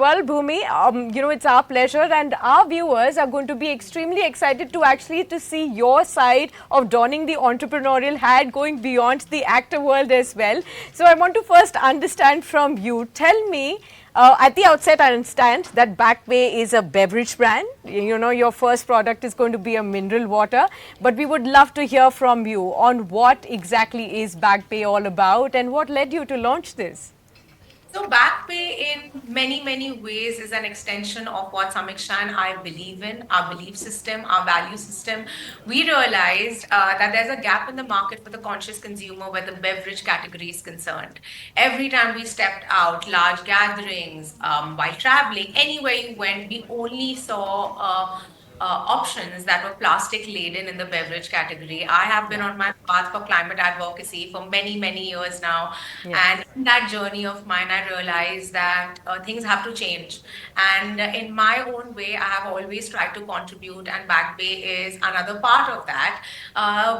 Well, Bhumi, it's our pleasure, and our viewers are going to be extremely excited to actually to see your side of donning the entrepreneurial hat, going beyond the actor world as well. So, I want to first understand from you. Tell me, at the outset, I understand that Backbay is a beverage brand. Your first product is going to be a mineral water, but we would love to hear from you on what exactly is Backbay all about and what led you to launch this. So Backpay in many, many ways is an extension of what Samiksha and I believe in, our belief system, our value system. We realized that there's a gap in the market for the conscious consumer where the beverage category is concerned. Every time we stepped out, large gatherings, while traveling, anywhere you went, we only saw options that were plastic laden in the beverage category. I have been on my path for climate advocacy for many, many years now. Yes. And in that journey of mine, I realized that things have to change. And in my own way, I have always tried to contribute, and Backbay is another part of that.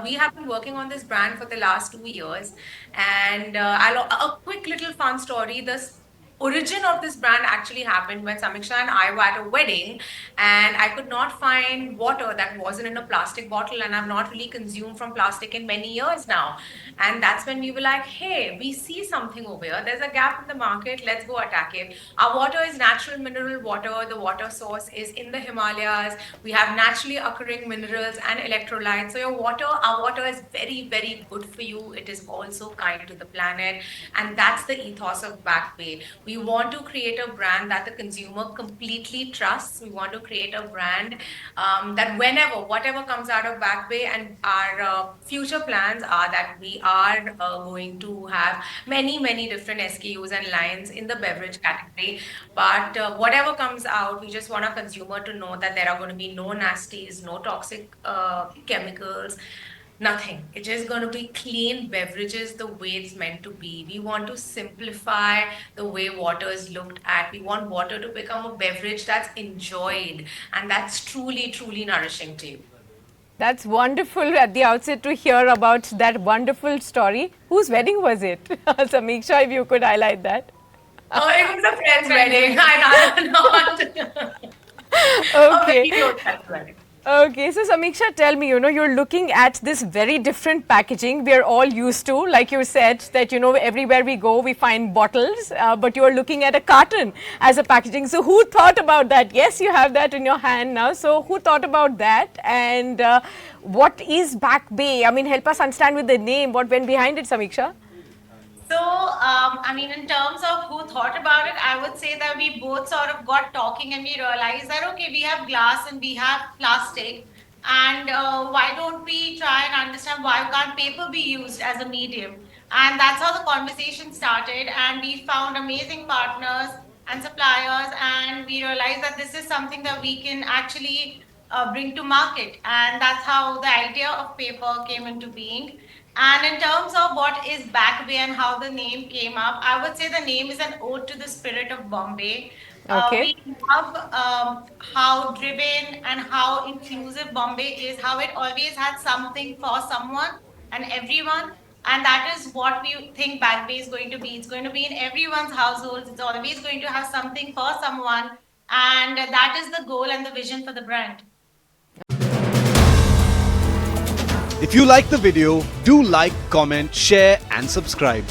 We have been working on this brand for the last 2 years. And a quick little fun story. This origin of this brand actually happened when Samiksha and I were at a wedding, and I could not find water that wasn't in a plastic bottle, and I've not really consumed from plastic in many years now. And that's when we were like, hey, we see something over here. There's a gap in the market. Let's go attack it. Our water is natural mineral water. The water source is in the Himalayas. We have naturally occurring minerals and electrolytes. So our water is very, very good for you. It is also kind to the planet. And that's the ethos of Backbay. We want to create a brand that the consumer completely trusts. We want to create a brand that whatever comes out of Backbay, and our future plans are that we are going to have many, many different SKUs and lines in the beverage category. But whatever comes out, we just want a consumer to know that there are going to be no nasties, no toxic chemicals. Nothing. It is going to be clean beverages the way it's meant to be. We want to simplify the way water is looked at. We want water to become a beverage that's enjoyed and that's truly, truly nourishing to you. That's wonderful at the outset to hear about that wonderful story. Whose wedding was it? Samiksha, if you could highlight that. Oh, it was a friend's wedding. I not. Okay. A very close friend's wedding. Okay, so Samiksha, tell me, you're looking at this very different packaging we are all used to. Like you said, that, everywhere we go, we find bottles, but you're looking at a carton as a packaging. So who thought about that? Yes, you have that in your hand now. So who thought about that? And what is Backbay? I mean, help us understand with the name, what went behind it, Samiksha? So, in terms of who thought about it, I would say that we both sort of got talking and we realized that, okay, we have glass and we have plastic. And why don't we try and understand why can't paper be used as a medium? And that's how the conversation started. And we found amazing partners and suppliers. And we realized that this is something that we can actually bring to market. And that's how the idea of paper came into being. And in terms of what is Backbay and how the name came up, I would say the name is an ode to the spirit of Bombay. Okay. We love how driven and how inclusive Bombay is, how it always had something for someone and everyone. And that is what we think Backbay is going to be. It's going to be in everyone's households. It's always going to have something for someone. And that is the goal and the vision for the brand. If you like the video, do like, comment, share and subscribe.